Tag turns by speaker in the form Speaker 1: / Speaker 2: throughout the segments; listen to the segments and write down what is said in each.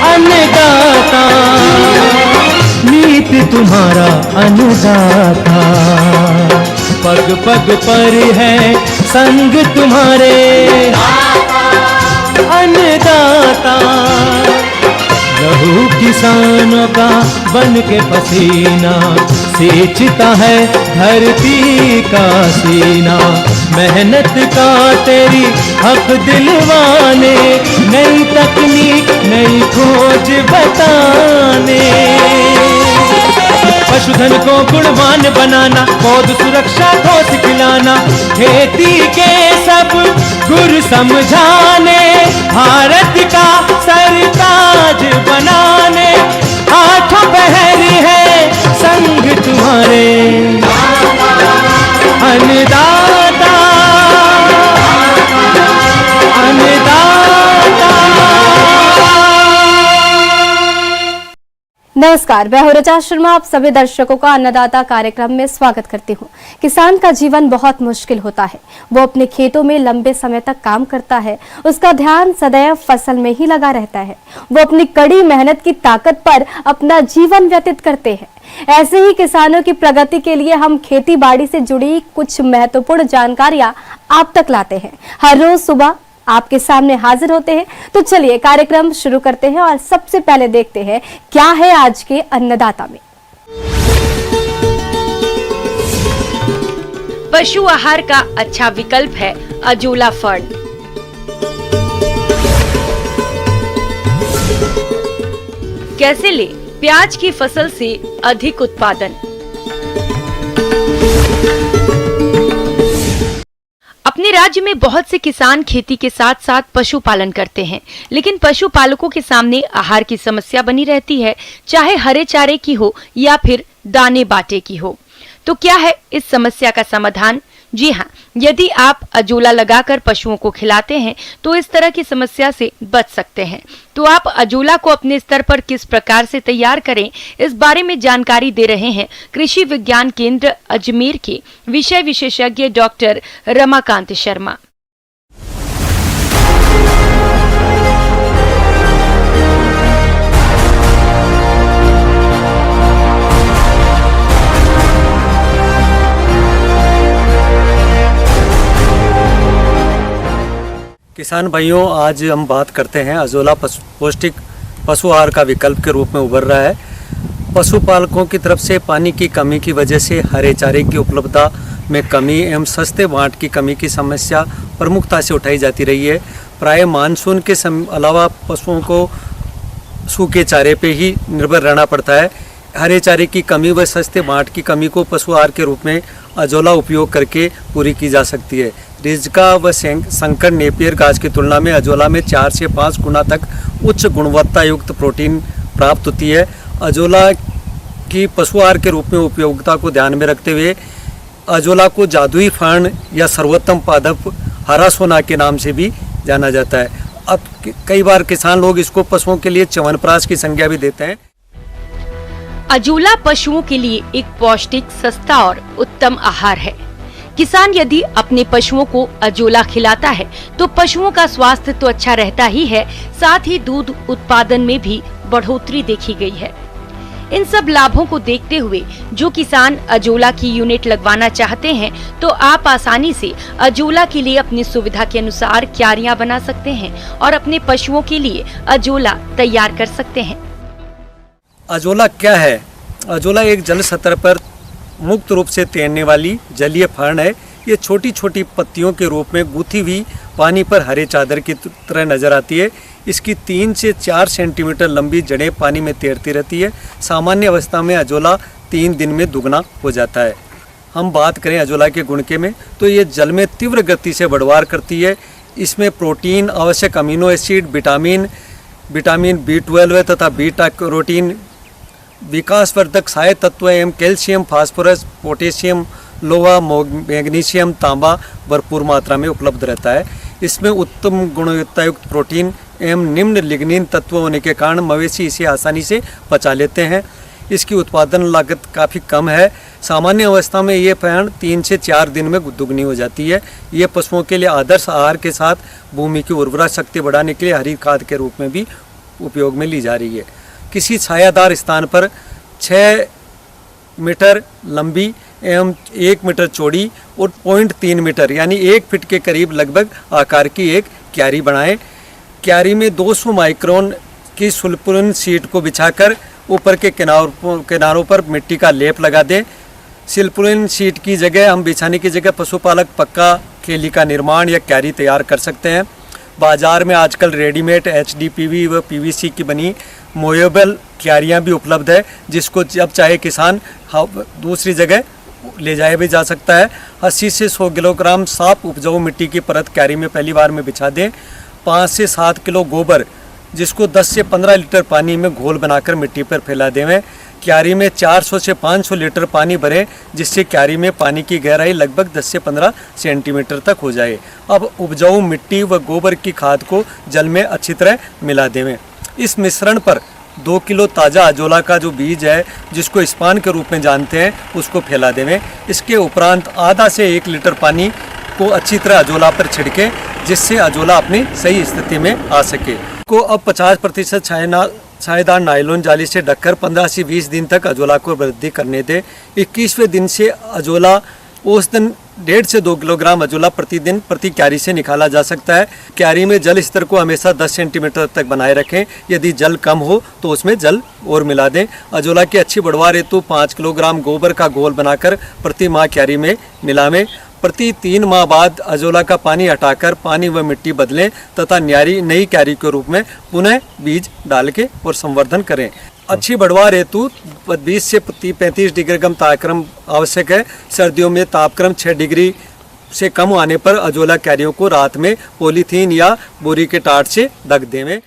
Speaker 1: अन्नदाता, नीत तुम्हारा अन्नदाता। पग पग पर है संग तुम्हारे अन्नदाता। लहू किसानों का बन के पसीना सींचता है धरती का सीना। मेहनत का तेरी हक दिलवाने, नई तकनीक नई खोज बताने। पशुधन को गुणवान बनाना, पौध सुरक्षा को सिखलाना, खेती के सब गुर समझाने, भारत का सरताज बनाने। आठों पहर है संग तुम्हारे अन्नदाता, अन्नदाता।
Speaker 2: नमस्कार, मैं हूं ऋचा शर्मा। आप सभी दर्शकों का अन्नदाता कार्यक्रम में स्वागत करती हूं। किसान का जीवन बहुत मुश्किल होता है। वो अपने खेतों में लंबे समय तक काम करता है, उसका ध्यान सदैव फसल में ही लगा रहता है। वो अपनी कड़ी मेहनत की ताकत पर अपना जीवन व्यतीत करते हैं। ऐसे ही किसानों की प्रगति के लिए हम खेती बाड़ी से जुड़ी कुछ महत्वपूर्ण जानकारियां आप तक लाते हैं। हर रोज सुबह आपके सामने हाजिर होते हैं। तो चलिए कार्यक्रम शुरू करते हैं और सबसे पहले देखते हैं क्या है आज के अन्नदाता में।
Speaker 3: पशु आहार का अच्छा विकल्प है अजोला फर्न। कैसे ले प्याज की फसल से अधिक उत्पादन। अपने राज्य में बहुत से किसान खेती के साथ साथ पशुपालन करते हैं, लेकिन पशुपालकों के सामने आहार की समस्या बनी रहती है, चाहे हरे चारे की हो या फिर दाने बाटे की हो। तो क्या है इस समस्या का समाधान? जी हाँ, यदि आप अजोला लगाकर पशुओं को खिलाते हैं तो इस तरह की समस्या से बच सकते हैं। तो आप अजोला को अपने स्तर पर किस प्रकार से तैयार करें, इस बारे में जानकारी दे रहे हैं कृषि विज्ञान केंद्र अजमेर के विषय विशेषज्ञ डॉक्टर रमाकांत शर्मा।
Speaker 4: किसान भाइयों, आज हम बात करते हैं अजोला पौष्टिक पशु आहार का विकल्प के रूप में उभर रहा है। पशुपालकों की तरफ से पानी की कमी की वजह से हरे चारे की उपलब्धता में कमी एवं सस्ते बांट की कमी की समस्या प्रमुखता से उठाई जाती रही है। प्राय मानसून के अलावा पशुओं को सूखे चारे पे ही निर्भर रहना पड़ता है। हरे चारे की कमी व सस्ते बांट की कमी को पशु आहार के रूप में अजोला उपयोग करके पूरी की जा सकती है। रिजका व संकर नेपियर घास की तुलना में अजोला में 4 से 5 गुना तक उच्च गुणवत्ता युक्त प्रोटीन प्राप्त होती है। अजोला की पशु आहार के रूप में उपयोगिता को ध्यान में रखते हुए अजोला को जादुई फर्न या सर्वोत्तम पादप हरा सोना के नाम से भी जाना जाता है। अब कई बार किसान लोग इसको पशुओं के लिए च्यवनप्राश की संज्ञा भी देते हैं।
Speaker 3: अजोला पशुओं के लिए एक पौष्टिक, सस्ता और उत्तम आहार है। किसान यदि अपने पशुओं को अजोला खिलाता है तो पशुओं का स्वास्थ्य तो अच्छा रहता ही है, साथ ही दूध उत्पादन में भी बढ़ोतरी देखी गई है। इन सब लाभों को देखते हुए जो किसान अजोला की यूनिट लगवाना चाहते हैं तो आप आसानी से अजोला के लिए अपनी सुविधा के अनुसार क्यारियां बना सकते हैं और अपने पशुओं के लिए अजोला तैयार कर सकते हैं।
Speaker 4: अजोला क्या है? अजोला एक जल सतह पर मुक्त रूप से तैरने वाली जलीय फर्न है। ये छोटी छोटी पत्तियों के रूप में गूंथी हुई पानी पर हरे चादर की तरह नजर आती है। इसकी 3 से 4 सेंटीमीटर लंबी जड़ें पानी में तैरती रहती है। सामान्य अवस्था में अजोला 3 दिन में दुगना हो जाता है। हम बात करें अजोला के गुण के में तो ये जल में तीव्र गति से बढ़वार करती है। इसमें प्रोटीन, आवश्यक अमीनो एसिड, विटामिन B12 तथा बीटा कैरोटीन, विकासवर्धक सहायक तत्व एवं कैल्शियम, फास्फोरस, पोटेशियम, लोहा, मैग्नीशियम, तांबा भरपूर मात्रा में उपलब्ध रहता है। इसमें उत्तम गुणवत्ता युक्त प्रोटीन एवं निम्न लिग्निन तत्व होने के कारण मवेशी इसे आसानी से पचा लेते हैं। इसकी उत्पादन लागत काफ़ी कम है। सामान्य अवस्था में ये पेड़ 3 से 4 दिन में दुगनी हो जाती है। ये पशुओं के लिए आदर्श आहार के साथ भूमि की उर्वरा शक्ति बढ़ाने के लिए हरी खाद के रूप में भी उपयोग में ली जा रही है। किसी छायादार स्थान पर 6 मीटर लंबी एवं 1 मीटर चौड़ी और 0.3 मीटर यानी 1 फीट के करीब लगभग आकार की एक क्यारी बनाएं। क्यारी में 200 माइक्रोन की सुल्फुरिन शीट को बिछाकर ऊपर के किनारों पर मिट्टी का लेप लगा दें। सुल्फुरिन शीट की जगह हम बिछाने की जगह पशुपालक पक्का खेली का निर्माण या क्यारी तैयार कर सकते हैं। बाजार में आजकल रेडीमेड HDPE व PVC की बनी मोएबल क्यारियाँ भी उपलब्ध है, जिसको जब चाहे किसान दूसरी जगह ले जाया भी जा सकता है। 80 से 100 किलोग्राम साफ उपजाऊ मिट्टी की परत क्यारी में पहली बार में बिछा दें। 5 से 7 किलो गोबर, जिसको 10 से 15 लीटर पानी में घोल बनाकर मिट्टी पर फैला देवें। क्यारी में 400 से 500 लीटर पानी भरें, जिससे क्यारी में पानी की गहराई लगभग 10 से 15 सेंटीमीटर तक हो जाए। अब उपजाऊ मिट्टी व गोबर की खाद को जल में अच्छी तरह मिला देवें। इस मिश्रण पर 2 किलो ताज़ा अजोला का जो बीज है, जिसको स्पान के रूप में जानते हैं, उसको फैला देवें। इसके उपरांत आधा से 1 लीटर पानी को अच्छी तरह अजोला पर छिड़कें, जिससे अजोला अपनी सही स्थिति में आ सके। को अब 50% छायादार नायलॉन जाली से ढककर 15 से 20 दिन तक अजोला को वृद्धि करने दें। 21वें दिन से अजोला औसतन 1.5 से 2 किलोग्राम अजोला प्रतिदिन प्रति क्यारी से निकाला जा सकता है। क्यारी में जल स्तर को हमेशा 10 सेंटीमीटर तक बनाए रखें। यदि जल कम हो तो उसमें जल और मिला दें। अजोला की अच्छी बढ़वार हेतु 5 किलोग्राम गोबर का घोल बनाकर प्रति माह क्यारी में मिलावें। प्रति 3 माह बाद अजोला का पानी हटाकर पानी व मिट्टी बदलें तथा नई क्यारी के रूप में पुनः बीज डाल के और संवर्धन करें। अच्छी बढ़वार हेतु 20 से 35 डिग्री कम तापक्रम आवश्यक है। सर्दियों में तापक्रम 6 डिग्री से कम आने पर अजोला क्यारियों को रात में पॉलीथीन या बोरी के टाट से ढक देवें।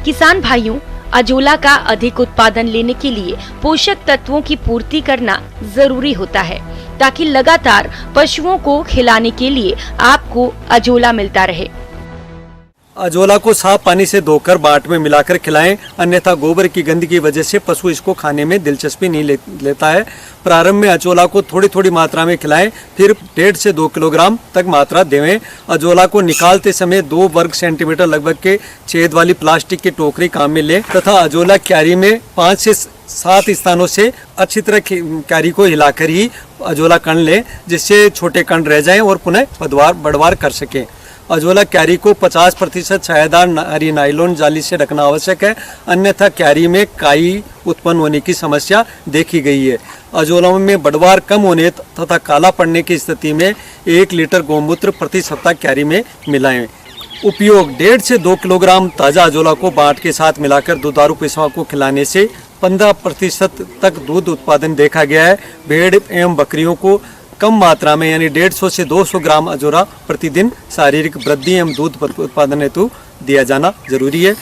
Speaker 3: किसान भाइयों, अजोला का अधिक उत्पादन लेने के लिए पोषक तत्वों की पूर्ति करना जरूरी होता है, ताकि लगातार पशुओं को खिलाने के लिए आपको अजोला मिलता रहे।
Speaker 4: अजोला को साफ पानी से धोकर बाट में मिलाकर खिलाएं, अन्यथा गोबर की गंदगी की वजह से पशु इसको खाने में दिलचस्पी नहीं लेता है। प्रारंभ में अजोला को थोड़ी थोड़ी मात्रा में खिलाएं, फिर 1.5 से 2 किलोग्राम तक मात्रा देवें। अजोला को निकालते समय 2 वर्ग सेंटीमीटर लगभग के छेद वाली प्लास्टिक की टोकरी काम में लें तथा अजोला क्यारी में 5 से 7 स्थानों से अच्छी तरह क्यारी को हिलाकर ही अजोला कण लें, जिससे छोटे कण रह जाएं और पुनः बढ़वार कर सकें। अजोला क्यारी को 50% छायादार हरी नायलॉन जाली से ढकना आवश्यक है, अन्यथा क्यारी में काई उत्पन्न होने की समस्या देखी गई है। अजोला में बढ़वार कम होने तथा काला पड़ने की स्थिति में 1 लीटर गौमूत्र प्रति सप्ताह क्यारी में मिलाएं। उपयोग 1.5 से 2 किलोग्राम ताज़ा अजोला को बाट के साथ मिलाकर दुधारू पशुओं को खिलाने से 15% तक दूध उत्पादन देखा गया है। भेड़ एवं बकरियों को कम मात्रा में यानी 150 से 200 ग्राम अजोला प्रतिदिन शारीरिक वृद्धि एवं दूध उत्पादन हेतु दिया जाना जरूरी है।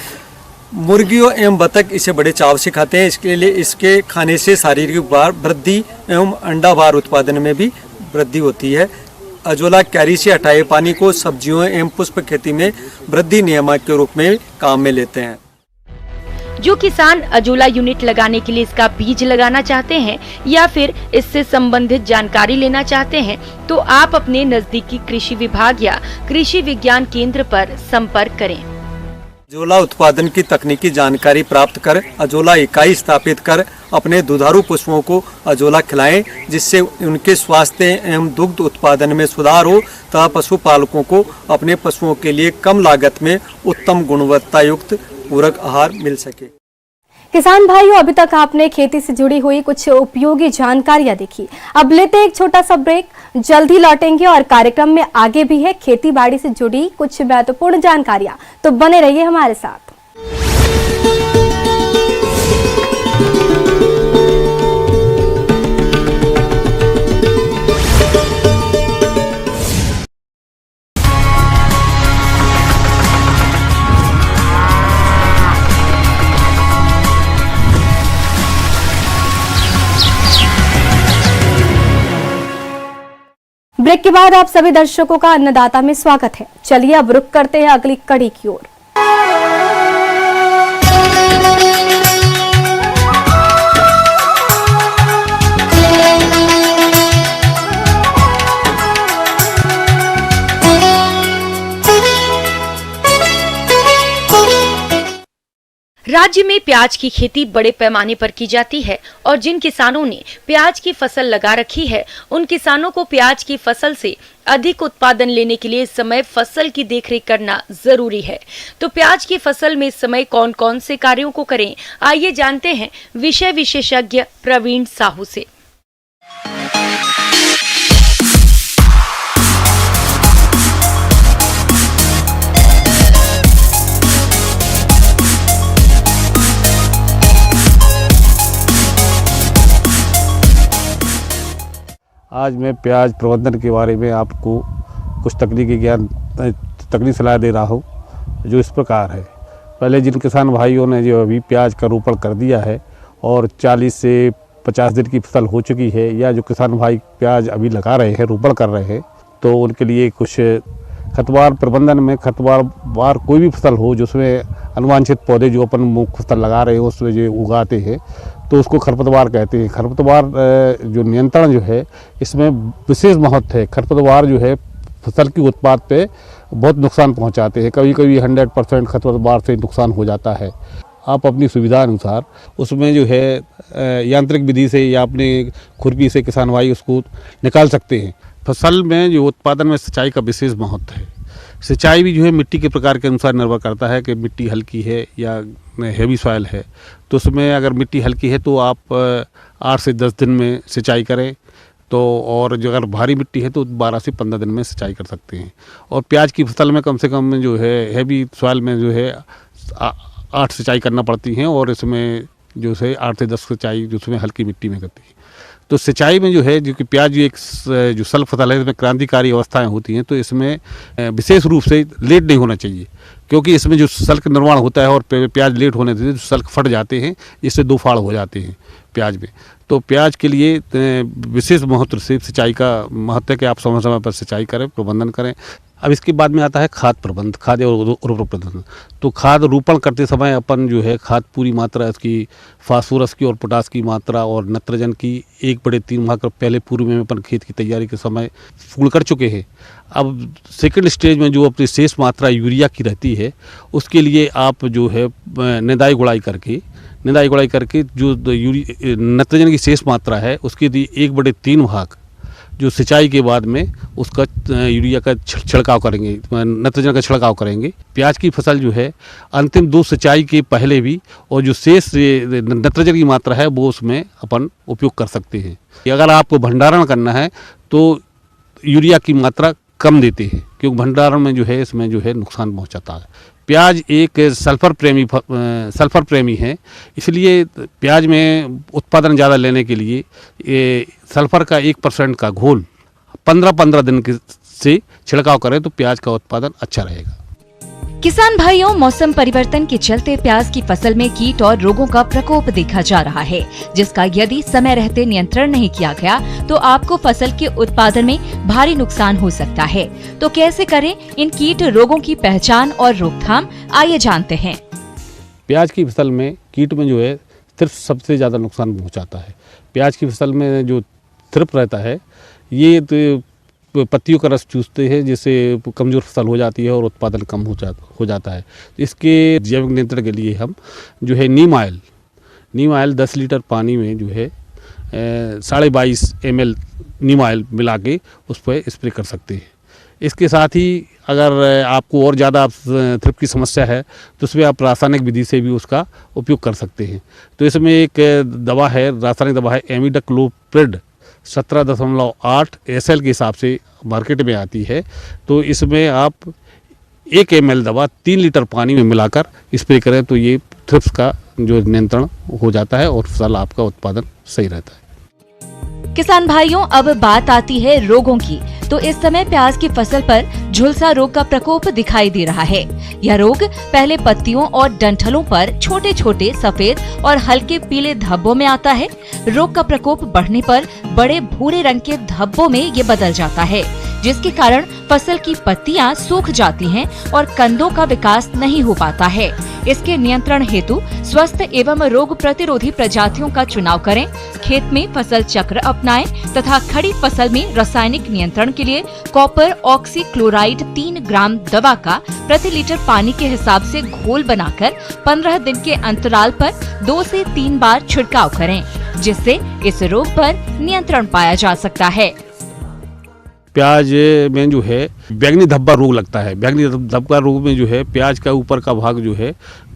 Speaker 4: मुर्गियों एवं बतख इसे बड़े चाव से खाते हैं, इसके लिए इसके खाने से शारीरिक वृद्धि एवं अंडा भार उत्पादन में भी वृद्धि होती है। अजोला क्यारी से हटाए पानी को सब्जियों एवं पुष्प खेती में वृद्धि नियामक के रूप में काम में लेते हैं।
Speaker 3: जो किसान अजोला यूनिट लगाने के लिए इसका बीज लगाना चाहते हैं या फिर इससे संबंधित जानकारी लेना चाहते हैं, तो आप अपने नजदीकी कृषि विभाग या कृषि विज्ञान केंद्र पर संपर्क करें।
Speaker 4: अजोला उत्पादन की तकनीकी जानकारी प्राप्त कर अजोला इकाई स्थापित कर अपने दुधारू पशुओं को अजोला खिलाएं, जिससे उनके स्वास्थ्य एवं दुग्ध उत्पादन में सुधार हो तथा पशुपालकों को अपने पशुओं के लिए कम लागत में उत्तम गुणवत्ता युक्त पूरक आहार मिल सके।
Speaker 2: किसान भाइयों, अभी तक आपने खेती से जुड़ी हुई कुछ उपयोगी जानकारियां देखी। अब लेते हैं एक छोटा सा ब्रेक, जल्द ही लौटेंगे और कार्यक्रम में आगे भी है खेती बाड़ी से जुड़ी कुछ महत्वपूर्ण जानकारियां, तो बने रहिए हमारे साथ। ब्रेक के बाद आप सभी दर्शकों का अन्नदाता में स्वागत है। चलिए अब रुक करते हैं अगली कड़ी की ओर।
Speaker 3: राज्य में प्याज की खेती बड़े पैमाने पर की जाती है और जिन किसानों ने प्याज की फसल लगा रखी है उन किसानों को प्याज की फसल से अधिक उत्पादन लेने के लिए इस समय फसल की देखरेख करना जरूरी है। तो प्याज की फसल में इस समय कौन कौन से कार्यों को करें, आइए जानते हैं विषय विशेषज्ञ प्रवीण साहू से।
Speaker 5: आज मैं प्याज प्रबंधन के बारे में आपको कुछ तकनीकी सलाह दे रहा हूँ, जो इस प्रकार है। पहले जिन किसान भाइयों ने जो अभी प्याज का रोपण कर दिया है और 40 से 50 दिन की फसल हो चुकी है, या जो किसान भाई प्याज अभी लगा रहे हैं, रोपण कर रहे हैं, तो उनके लिए कुछ खतवार प्रबंधन में खतवार कोई भी फसल हो जिसमें अनुवांछित पौधे जो अपन मुख्य फसल लगा रहे हैं उसमें जो उगाते हैं, तो उसको खरपतवार कहते हैं। खरपतवार जो नियंत्रण जो है इसमें विशेष महत्व है। खरपतवार जो है फसल की उत्पाद पे बहुत नुकसान पहुंचाते हैं। कभी कभी 100% खरपतवार से नुकसान हो जाता है। आप अपनी सुविधा अनुसार उसमें जो है यांत्रिक विधि से या अपने खुरपी से किसान भाई उसको निकाल सकते हैं। फसल में जो उत्पादन में सिंचाई का विशेष महत्व है। सिंचाई भी जो है मिट्टी के प्रकार के अनुसार निर्भर करता है कि मिट्टी हल्की है या हेवी सॉइल है। तो उसमें अगर मिट्टी हल्की है तो आप 8 से 10 दिन में सिंचाई करें, तो और जो अगर भारी मिट्टी है तो 12 से 15 दिन में सिंचाई कर सकते हैं। और प्याज की फसल में कम से कम जो है हेवी सॉइल में जो है 8 सिंचाई करना पड़ती हैं, और इसमें जो है 8 से 10 सिंचाई जो उसमें हल्की मिट्टी में करती है। तो सिंचाई में जो है, जो कि प्याज एक जो सल फसल है, इसमें क्रांतिकारी अवस्थाएं होती हैं, तो इसमें विशेष रूप से लेट नहीं होना चाहिए, क्योंकि इसमें जो सल का निर्माण होता है और प्याज लेट होने से सल फट जाते हैं, इससे 2 फाड़ हो जाते हैं प्याज में। तो प्याज के लिए विशेष महत्व से सिंचाई का महत्व है कि आप समय समय पर सिंचाई करें, प्रबंधन करें। अब इसके बाद में आता है खाद प्रबंध, खाद और उर्वरक प्रबंधन। तो खाद रोपण करते समय अपन जो है खाद पूरी मात्रा इसकी फास्फोरस की और पोटास की मात्रा और नाइट्रोजन की 1/3 माह पहले पूर्व में अपन खेत की तैयारी के समय फूल कर चुके हैं। अब सेकंड स्टेज में जो अपनी शेष मात्रा यूरिया की रहती है, उसके लिए आप जो है निदाई गुड़ाई करके जो नाइट्रोजन की शेष मात्रा है उसकी 1/3 भाग जो सिंचाई के बाद में उसका यूरिया का छिड़काव करेंगे, नाइट्रोजन का छिड़काव करेंगे। प्याज की फसल जो है अंतिम 2 सिंचाई के पहले भी और जो शेष नाइट्रोजन की मात्रा है वो उसमें अपन उपयोग कर सकते हैं। अगर आपको भंडारण करना है तो यूरिया की मात्रा कम देते हैं, क्योंकि भंडारण में जो है इसमें जो है नुकसान पहुँचाता है। प्याज एक सल्फर प्रेमी है, इसलिए प्याज में उत्पादन ज़्यादा लेने के लिए सल्फर का 1% का घोल 15-15 दिन से छिड़काव करें तो प्याज का उत्पादन अच्छा रहेगा।
Speaker 6: किसान भाइयों, मौसम परिवर्तन के चलते प्याज की फसल में कीट और रोगों का प्रकोप देखा जा रहा है, जिसका यदि समय रहते नियंत्रण नहीं किया गया तो आपको फसल के उत्पादन में भारी नुकसान हो सकता है। तो कैसे करें इन कीट रोगों की पहचान और रोकथाम, आइए जानते हैं।
Speaker 5: प्याज की फसल में कीट में जो है सिर्फ सबसे ज़्यादा नुकसान पहुँचाता है। प्याज की फसल में जो सिर्फ रहता है ये तो पत्तियों का रस चूसते हैं, जिससे कमज़ोर फसल हो जाती है और उत्पादन कम हो जाता है। इसके जैविक नियंत्रण के लिए हम जो है नीम ऑयल 10 लीटर पानी में जो है 22.5 ml नीम ऑयल मिला के उस पर स्प्रे कर सकते हैं। इसके साथ ही अगर आपको और ज़्यादा थ्रिप्स की समस्या है तो उसमें आप रासायनिक विधि से भी उसका उपयोग कर सकते हैं। तो इसमें एक दवा है, रासायनिक दवा है एमिडाक्लोप्रिड 17.8 SL के हिसाब से मार्केट में आती है। तो इसमें आप 1 ml दवा 3 लीटर पानी में मिलाकर स्प्रे करें तो ये थ्रिप्स का जो नियंत्रण हो जाता है और फसल आपका उत्पादन सही रहता है।
Speaker 6: किसान भाइयों, अब बात आती है रोगों की। तो इस समय प्याज की फसल पर झुलसा रोग का प्रकोप दिखाई दे रहा है। यह रोग पहले पत्तियों और डंठलों पर छोटे छोटे सफेद और हल्के पीले धब्बों में आता है। रोग का प्रकोप बढ़ने पर बड़े भूरे रंग के धब्बों में ये बदल जाता है, जिसके कारण फसल की पत्तियां सूख जाती हैं और कंदों का विकास नहीं हो पाता है। इसके नियंत्रण हेतु स्वस्थ एवं रोग प्रतिरोधी प्रजातियों का चुनाव करें, खेत में फसल चक्र अपनाएं तथा खड़ी फसल में रासायनिक नियंत्रण के लिए कॉपर ऑक्सीक्लोराइड 3 ग्राम दवा का प्रति लीटर पानी के हिसाब से घोल बनाकर 15 दिन के अंतराल पर 2 से 3 बार छिड़काव करें, जिससे इस रोग पर नियंत्रण पाया जा सकता है।
Speaker 5: प्याज में जो है बैंगनी धब्बा रोग लगता है। बैंगनी धब्बा रोग में जो है प्याज का ऊपर का भाग जो है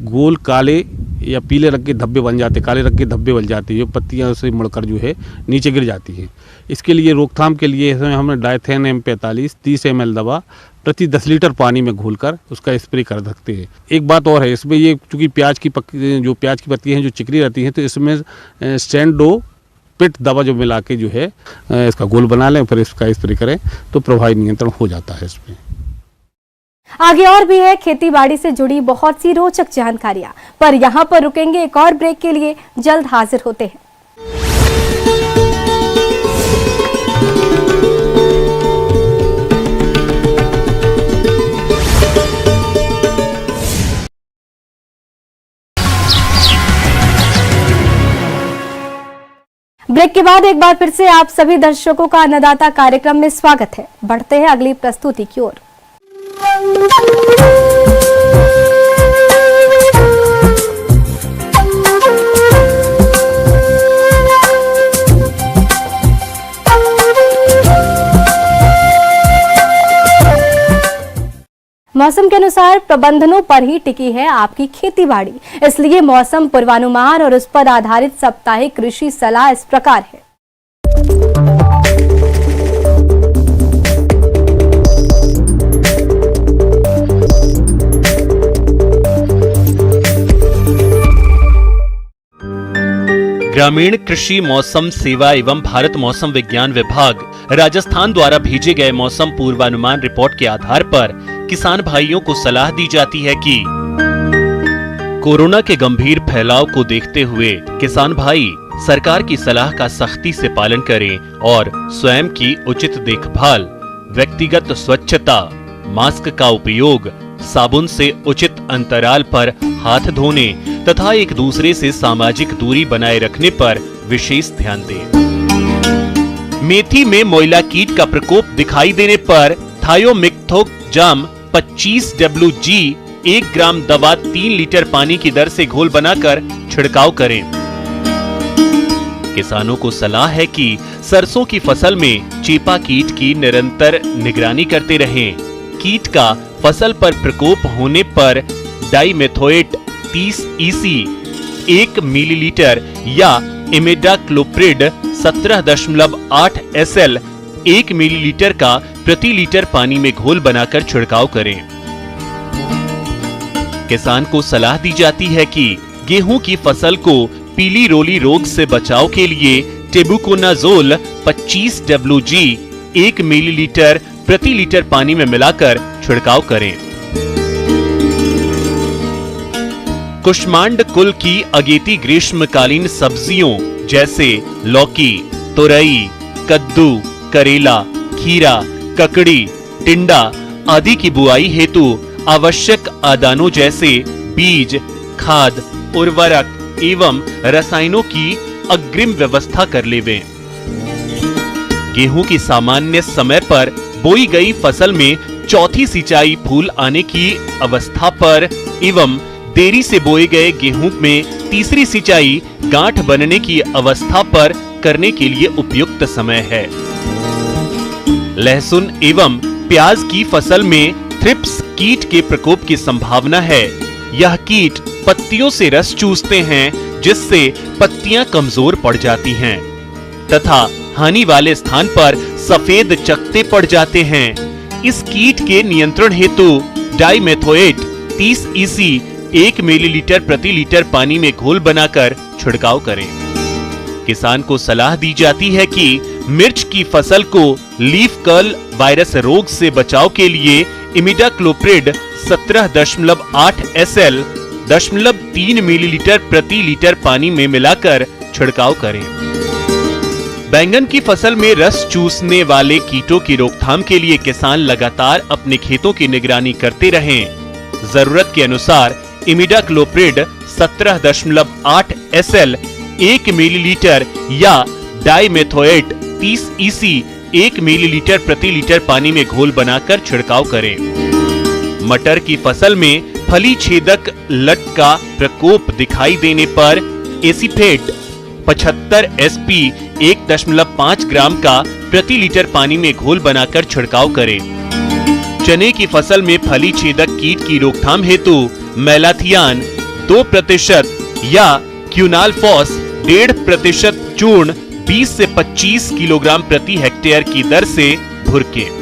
Speaker 5: गोल काले या पीले रंग के धब्बे बन जाते, काले रंग के धब्बे बन जाते हैं, पत्तियां से मुड़कर जो है नीचे गिर जाती हैं। इसके लिए रोकथाम के लिए इसमें हमने डायथेन M45 30 ml दवा प्रति 10 लीटर पानी में घोलकर उसका स्प्रे कर सकते हैं। एक बात और है इसमें, ये चूँकि प्याज की पत्तियाँ हैं जो चिकनी रहती हैं, तो इसमें स्टैंडो पिट दवा जो मिला के जो है इसका घोल बना लें, फिर इसका स्प्रे करें तो प्रभावी नियंत्रण हो जाता है इसमें।
Speaker 2: आगे और भी है खेती बाड़ी से जुड़ी बहुत सी रोचक जानकारियां, पर यहाँ पर रुकेंगे एक और ब्रेक के लिए, जल्द हाजिर होते हैं। ब्रेक के बाद एक बार फिर से आप सभी दर्शकों का अन्नदाता कार्यक्रम में स्वागत है। बढ़ते हैं अगली प्रस्तुति की ओर। मौसम के अनुसार प्रबंधनों पर ही टिकी है आपकी खेतीबाड़ी, इसलिए मौसम पूर्वानुमान और उस पर आधारित साप्ताहिक कृषि सलाह इस प्रकार है।
Speaker 7: ग्रामीण कृषि मौसम सेवा एवं भारत मौसम विज्ञान विभाग राजस्थान द्वारा भेजे गए मौसम पूर्वानुमान रिपोर्ट के आधार पर किसान भाइयों को सलाह दी जाती है कि कोरोना के गंभीर फैलाव को देखते हुए किसान भाई सरकार की सलाह का सख्ती से पालन करें और स्वयं की उचित देखभाल, व्यक्तिगत स्वच्छता, मास्क का उपयोग, साबुन से उचित अंतराल पर हाथ धोने तथा एक दूसरे से सामाजिक दूरी बनाए रखने पर विशेष ध्यान दें। मेथी में मोइला कीट का प्रकोप दिखाई देने पर थायोमिथोक्जाम 25 WG 1 ग्राम दवा 3 लीटर पानी की दर से घोल बनाकर छिड़काव करें। किसानों को सलाह है कि सरसों की फसल में चेपा कीट की निरंतर निगरानी करते रहें। कीट का फसल पर प्रकोप होने पर डाइमेथोएट 30 EC 1 मिलीलीटर या इमिडाक्लोप्रिड 17.8 SL 1 मिलीलीटर का प्रति लीटर पानी में घोल बनाकर छिड़काव करें। किसान को सलाह दी जाती है कि गेहूं की फसल को पीली रोली रोग से बचाव के लिए टेबुकोनाजोल 25 WG 1 मिलीलीटर प्रति लीटर पानी में मिलाकर छिड़काव करें। कुष्मांड कुल की अगेती ग्रीष्मकालीन सब्जियों जैसे लौकी, तुरई, कद्दू, करेला, खीरा, ककड़ी, टिंडा आदि की बुआई हेतु आवश्यक आदानों जैसे बीज, खाद, उर्वरक एवं रसायनों की अग्रिम व्यवस्था कर लेवें। गेहूं की सामान्य समय पर बोई गई फसल में चौथी सिंचाई फूल आने की अवस्था पर एवं देरी से बोए गए गेहूं में तीसरी सिंचाई गांठ बनने की अवस्था पर करने के लिए उपयुक्त समय है। लहसुन एवं प्याज की फसल में थ्रिप्स कीट के प्रकोप की संभावना है। यह कीट पत्तियों से रस चूसते हैं, जिससे पत्तियां कमजोर पड़ जाती हैं तथा हानि वाले स्थान पर सफेद चकत्ते पड़ जाते हैं। इस कीट के नियंत्रण हेतु डाइमेथोएट 30 EC 1 मिलीलीटर प्रति लीटर पानी में घोल बनाकर छिड़काव करें। किसान को सलाह दी जाती है कि मिर्च की फसल को लीफ कर्ल वायरस रोग से बचाव के लिए इमिडाक्लोप्रिड 17.8 SL 0.3 मिलीलीटर प्रति लीटर पानी में मिलाकर छिड़काव करें। बैंगन की फसल में रस चूसने वाले कीटों की रोकथाम के लिए किसान लगातार अपने खेतों की निगरानी करते रहें। जरूरत के अनुसार इमिडाक्लोप्रिड 17.8 SL 1 मिलीलीटर या डाइमेथोएट 30 EC 1 मिलीलीटर प्रति लीटर पानी में घोल बनाकर छिड़काव करें। मटर की फसल में फली छेदक लट का प्रकोप दिखाई देने पर एसीफेट 75 SP 1.5 ग्राम का प्रति लीटर पानी में घोल बनाकर छिड़काव करें। चने की फसल में फली छेदक कीट की रोकथाम हेतु मेलाथियान 2% या क्यूनालफॉस 1.5% चूर्ण 20 से 25 किलोग्राम प्रति हेक्टेयर की दर से भुरकें।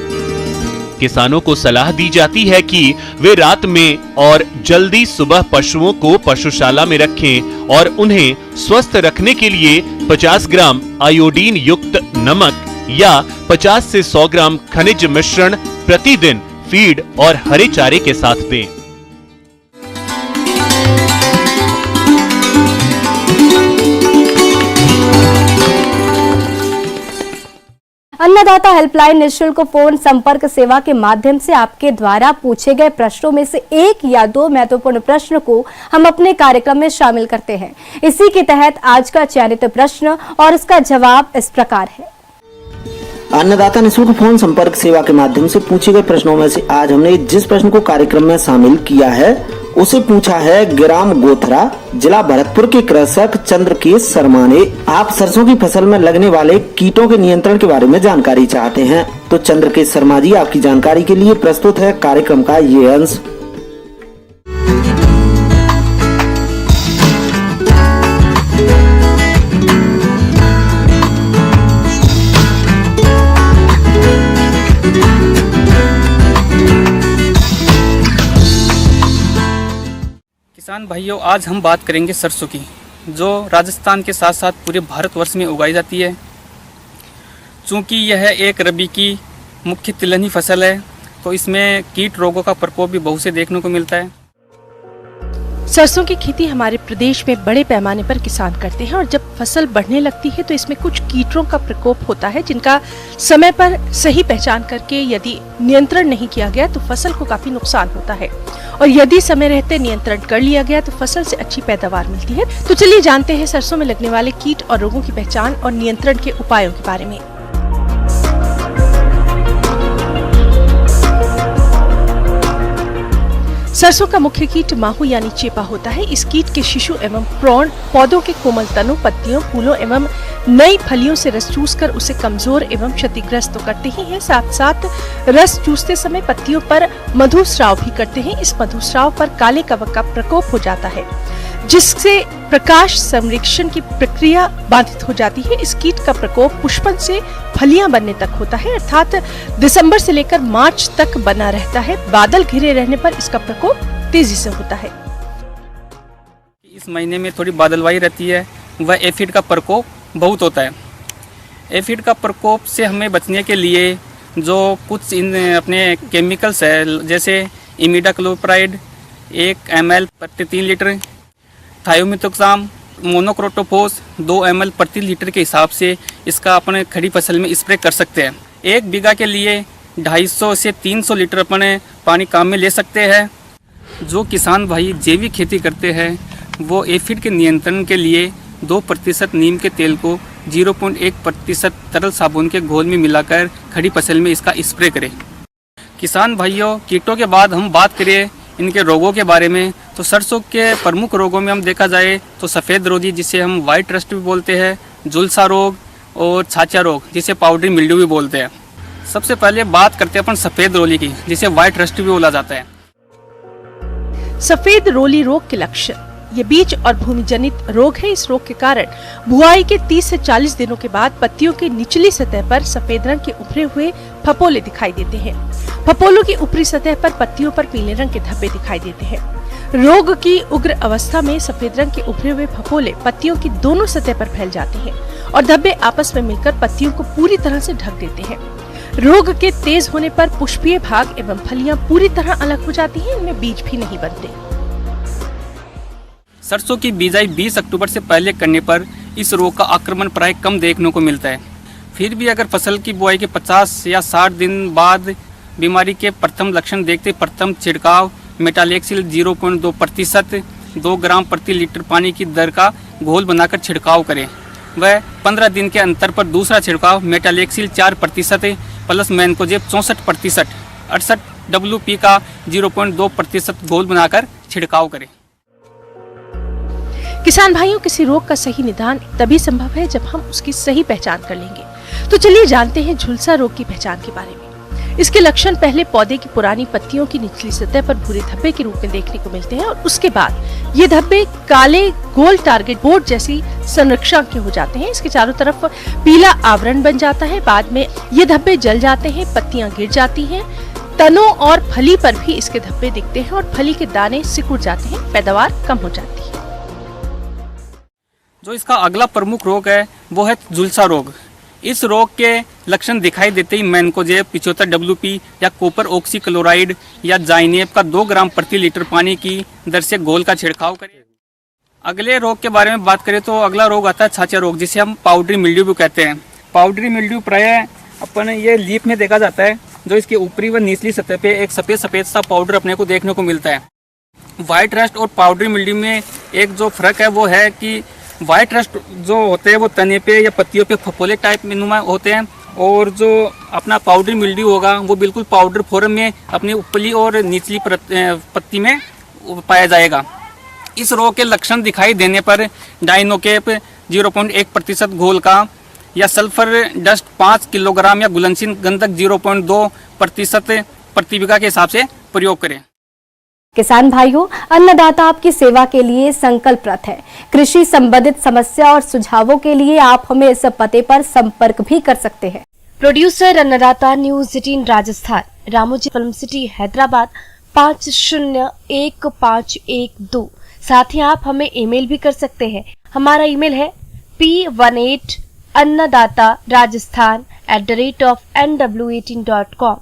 Speaker 7: किसानों को सलाह दी जाती है कि वे रात में और जल्दी सुबह पशुओं को पशुशाला में रखें और उन्हें स्वस्थ रखने के लिए 50 ग्राम आयोडीन युक्त नमक या 50 से 100 ग्राम खनिज मिश्रण प्रतिदिन फीड और हरे चारे के साथ दें।
Speaker 2: अन्नदाता हेल्पलाइन निःशुल्क फोन संपर्क सेवा के माध्यम से आपके द्वारा पूछे गए प्रश्नों में से एक या दो महत्वपूर्ण प्रश्न को हम अपने कार्यक्रम में शामिल करते हैं। इसी के तहत आज का चयनित प्रश्न और इसका जवाब इस प्रकार है।
Speaker 8: अन्नदाता निःशुल्क फोन संपर्क सेवा के माध्यम से पूछे गए प्रश्नों में से आज हमने जिस प्रश्न को कार्यक्रम में शामिल किया है उसे पूछा है ग्राम गोथरा, जिला भरतपुर के कृषक चंद्रकेश शर्मा ने। आप सरसों की फसल में लगने वाले कीटों के नियंत्रण के बारे में जानकारी चाहते हैं तो चंद्रकेश शर्मा जी, आपकी जानकारी के लिए प्रस्तुत है कार्यक्रम का ये अंश।
Speaker 9: किसान भाइयों, आज हम बात करेंगे सरसों की, जो राजस्थान के साथ साथ पूरे भारतवर्ष में उगाई जाती है। चूँकि यह एक रबी की मुख्य तिलहनी फसल है तो इसमें कीट रोगों का प्रकोप भी बहुत से देखने को मिलता है।
Speaker 10: सरसों की खेती हमारे प्रदेश में बड़े पैमाने पर किसान करते हैं और जब फसल बढ़ने लगती है तो इसमें कुछ कीटों का प्रकोप होता है जिनका समय पर सही पहचान करके यदि नियंत्रण नहीं किया गया तो फसल को काफी नुकसान होता है और यदि समय रहते नियंत्रण कर लिया गया तो फसल से अच्छी पैदावार मिलती है। तो चलिए जानते हैं सरसों में लगने वाले कीट और रोगों की पहचान और नियंत्रण के उपायों के बारे में। सरसों का मुख्य कीट माहू यानी चेपा होता है। इस कीट के शिशु एवं प्रौढ़ पौधों के कोमल तनों, पत्तियों, फूलों एवं नई फलियों से रस चूसकर उसे कमजोर एवं क्षतिग्रस्त तो करते ही हैं, साथ साथ रस चूसते समय पत्तियों पर मधुस्राव भी करते हैं। इस मधुस्राव पर काले कवक का प्रकोप हो जाता है जिससे प्रकाश संरक्षण की प्रक्रिया बाधित हो जाती है। इस कीट का प्रकोप पुष्पन से फलियां बनने तक होता है, अर्थात दिसंबर से लेकर मार्च तक बना रहता है। बादल घिरे रहने पर इसका प्रकोप तेजी से होता है।
Speaker 9: इस महीने में थोड़ी बादलवाई रहती है, वह एफिड का प्रकोप बहुत होता है। एफिड का प्रकोप से हमें बचने के लिए जो कुछ अपने केमिकल्स है, जैसे इमिडाक्लोप्राइड 1 ml प्रति 3 लीटर, थायोमिथोक्साम, मोनोक्रोटोफॉस 2 ml प्रति लीटर के हिसाब से इसका अपने खड़ी फसल में स्प्रे कर सकते हैं। 1 बीघा के लिए 250 से 300 लीटर अपने पानी काम में ले सकते हैं। जो किसान भाई जैविक खेती करते हैं वो एफिड के नियंत्रण के लिए 2% नीम के तेल को 0.1% तरल साबुन के घोल में मिलाकर खड़ी फसल में इसका स्प्रे करें। किसान भाइयों, कीटों के बाद हम बात करें इनके रोगों के बारे में तो सरसों के प्रमुख रोगों में हम देखा जाए तो सफ़ेद रोगी जिसे हम वाइट रस्ट भी बोलते हैं, झुलसा रोग और छाछा रोग जिसे पाउडरी मिल्ड्यू भी बोलते हैं। सबसे पहले बात करते हैं अपन सफ़ेद रोली की, जिसे वाइट रस्ट भी बोला जाता है।
Speaker 10: सफेद रोली रोग के लक्षण, ये बीज और भूमि जनित रोग है। इस रोग के कारण बुआई के 30 से 40 दिनों के बाद पत्तियों की निचली सतह पर सफेद रंग के उभरे हुए फपोले दिखाई देते हैं। फपोलों की ऊपरी सतह पर पत्तियों पर पीले रंग के धब्बे दिखाई देते हैं। रोग की उग्र अवस्था में सफेद रंग के उभरे हुए फपोले पत्तियों की दोनों सतह पर फैल जाते हैं और धब्बे आपस में मिलकर पत्तियों को पूरी तरह से ढक देते हैं। रोग के तेज होने पर पुष्पीय भाग एवं फलियां पूरी तरह अलग हो जाती हैं, इनमें बीज भी नहीं बनते।
Speaker 9: सरसों की बिजाई 20 अक्टूबर से पहले करने पर इस रोग का आक्रमण प्राय कम देखने को मिलता है। फिर भी अगर फसल की बुआई के 50 या 60 दिन बाद बीमारी के प्रथम लक्षण देखते प्रथम छिड़काव मेटालेक्सिल 0.2% 2 ग्राम प्रति लीटर पानी की दर का घोल बनाकर छिड़काव करें। वह 15 दिन के अंतर पर दूसरा छिड़काव मेटालेक्सिल 4% प्लस मैनकोजेब 64% 68 WP का 0.2% घोल बनाकर छिड़काव करें।
Speaker 10: किसान भाइयों, किसी रोग का सही निदान तभी संभव है जब हम उसकी सही पहचान कर लेंगे। तो चलिए जानते हैं झुलसा रोग की पहचान के बारे में। इसके लक्षण पहले पौधे की पुरानी पत्तियों की निचली सतह पर भूरे धब्बे के रूप में देखने को मिलते हैं और उसके बाद ये धब्बे काले गोल टारगेट बोर्ड जैसी संरचना के हो जाते हैं। इसके चारों तरफ पीला आवरण बन जाता है। बाद में ये धब्बे जल जाते हैं, पत्तियां गिर जाती हैं, तनों और फली पर भी इसके धब्बे दिखते हैं और फली के दाने सिकुड़ जाते हैं, पैदावार कम हो जाती है।
Speaker 9: जो इसका अगला प्रमुख रोग है वो है झुलसा रोग। इस रोग के लक्षण दिखाई देते ही मैनकोजेब 75 WP या कॉपर ऑक्सी क्लोराइड या जाइनेब का 2 ग्राम प्रति लीटर पानी की दर से घोल का छिड़काव करें। अगले रोग के बारे में बात करें तो अगला रोग आता है छाछा रोग, जिसे हम पाउडरी मिल्ड्यू भी कहते हैं। पाउडरी मिल्ड्यू प्रायः अपन ये लीफ में देखा जाता है, जो इसकी ऊपरी व निचली सतह पे एक सफेद सफेद सा पाउडर अपने को देखने को मिलता है। व्हाइट रस्ट और पाउडरी मिल्ड्यू में एक जो फर्क है वो है कि व्हाइट रस्ट जो होते हैं वो तने पे या पत्तियों पे फफोले टाइप में नुमा होते हैं, और जो अपना पाउडरी मिल्ड्यू होगा वो बिल्कुल पाउडर फॉर्म में अपनी ऊपरी और निचली पत्ती में पाया जाएगा। इस रोग के लक्षण दिखाई देने पर डाइनोकेप 0.1% घोल का या सल्फर डस्ट 5 किलोग्राम या घुलनशील गंधक 0.2% प्रति बीघा के हिसाब से प्रयोग करें।
Speaker 2: किसान भाइयों, अन्नदाता आपकी सेवा के लिए संकल्परत है। कृषि संबंधित समस्या और सुझावों के लिए आप हमें इस पते पर संपर्क भी कर सकते हैं। प्रोड्यूसर अन्नदाता, news 18 Rajasthan, Ramoji film city, Hyderabad 501512। साथ ही आप हमें ईमेल भी कर सकते हैं। हमारा ईमेल है p18annadatha@nw18.com।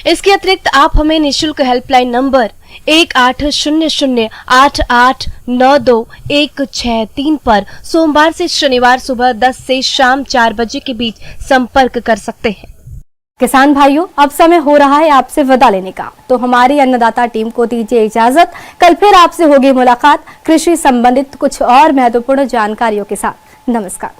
Speaker 2: इसके अतिरिक्त आप हमें निःशुल्क हेल्पलाइन नंबर 180088921663 पर सोमवार से शनिवार सुबह 10 से शाम 4 बजे के बीच संपर्क कर सकते हैं। किसान भाइयों, अब समय हो रहा है आपसे विदा लेने का, तो हमारी अन्नदाता टीम को दीजिए इजाजत। कल फिर आपसे होगी मुलाकात कृषि संबंधित कुछ और महत्वपूर्ण जानकारियों के साथ। नमस्कार।